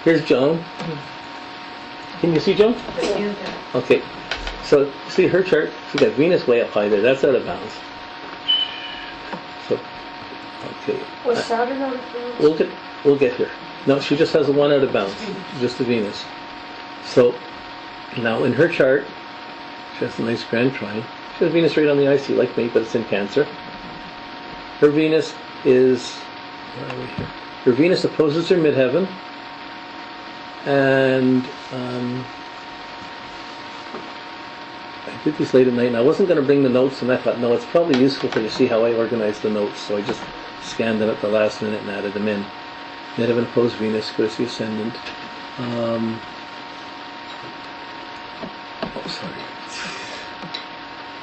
here's Joan. Can you see Joan? Okay. So, see her chart? She's got Venus way up high there. That's out of bounds. So, okay. Was Saturn out of bounds? We'll get here. No, she just has a 1 out of bounds. Just the Venus. So, now in her chart, she has a nice grand trine. She has Venus right on the IC, like me, but it's in Cancer. Her Venus is... Where are we here? Her Venus opposes her midheaven. And... I did these late at night, and I wasn't going to bring the notes, and I thought, no, it's probably useful for you to see how I organize the notes, so I just scanned them at the last minute and added them in. Midheaven opposed Venus, go to the ascendant. Sorry.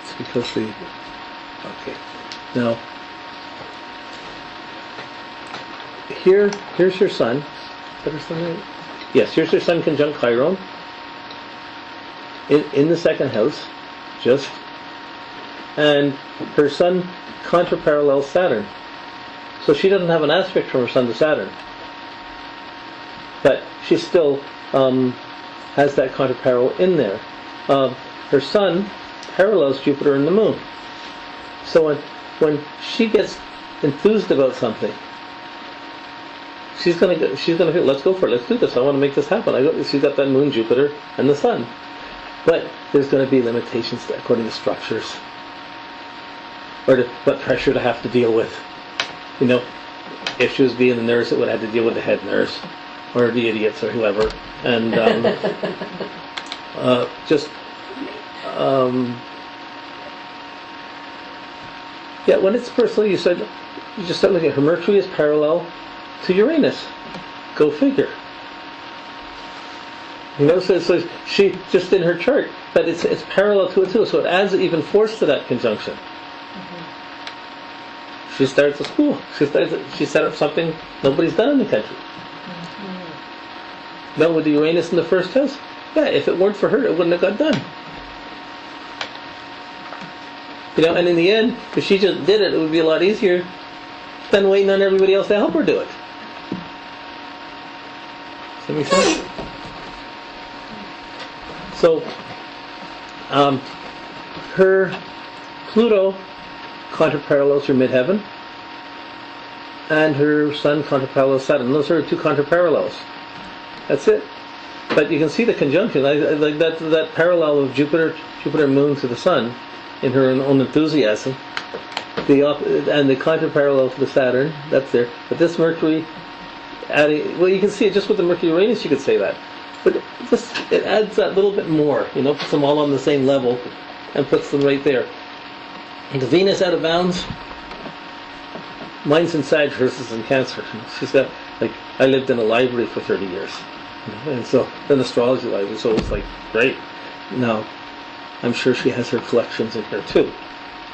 It's because the... Okay. Now, here's your sun. Is that her sun right? Yes, here's your sun conjunct Chiron. In the second house, just, and her sun contra-parallel Saturn. So she doesn't have an aspect from her sun to Saturn, but she still has that contra-parallel in there. Her sun parallels Jupiter and the moon. So when she gets enthused about something, she's gonna let's go for it. Let's do this. I want to make this happen. She's got that moon, Jupiter, and the sun. But there's going to be limitations according to structures, or to what pressure to have to deal with. You know, if she was being the nurse, it would have to deal with the head nurse, or the idiots, or whoever. And when it's personal, you just start looking at her Mercury is parallel to Uranus. Go figure. You know, so she just in her chart, but it's parallel to it too, so it adds even force to that conjunction. Mm-hmm. She starts a school. She set up something nobody's done in the country. Mm-hmm. Now with the Uranus in the first house, yeah, if it weren't for her, it wouldn't have got done. You know, and in the end, if she just did it, it would be a lot easier than waiting on everybody else to help her do it. Does that make sense? So, her Pluto contra-parallels her midheaven, and her Sun contra-parallels Saturn. Those are her two contra-parallels. That's it. But you can see the conjunction. I like that parallel of Jupiter Moon to the Sun in her own enthusiasm. And the contra-parallel to the Saturn. That's there. But this Mercury adding, well, you can see it just with the Mercury Uranus. You could say that. But it adds that little bit more, you know, puts them all on the same level and puts them right there. And the Venus out of bounds, mine's in Sag versus in Cancer. She's got, like, I lived in a library for 30 years. You know, and so, an astrology library, so it's like, great. Now, I'm sure she has her collections in here too,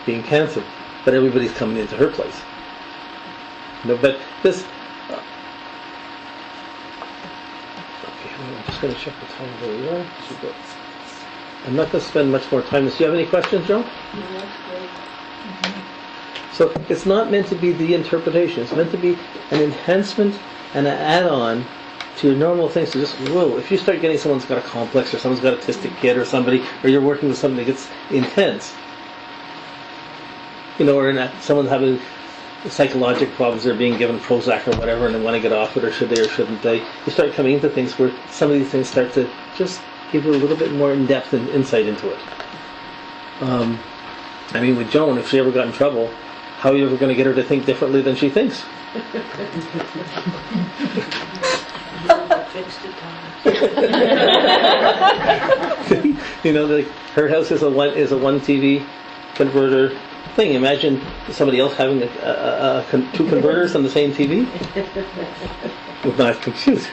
being Cancer. But everybody's coming into her place. You know, but this... I'm just going to check the time where we are. I'm not going to spend much more time. Do you have any questions, Joan? Yeah, great. Mm-hmm. So it's not meant to be the interpretation. It's meant to be an enhancement and an add-on to your normal things. So just, whoa, if you start getting someone's got a complex, or someone's got a autistic kid, or somebody, or you're working with somebody that gets intense, you know, or someone's having psychological problems, they're being given Prozac or whatever, and they want to get off it, or should they or shouldn't they? You start coming into things where some of these things start to just give you a little bit more in-depth and insight into it. I mean, with Joan, if she ever got in trouble, how are you ever going to get her to think differently than she thinks? You know, her house is a one TV converter thing. Imagine somebody else having two converters on the same TV. Would not compute.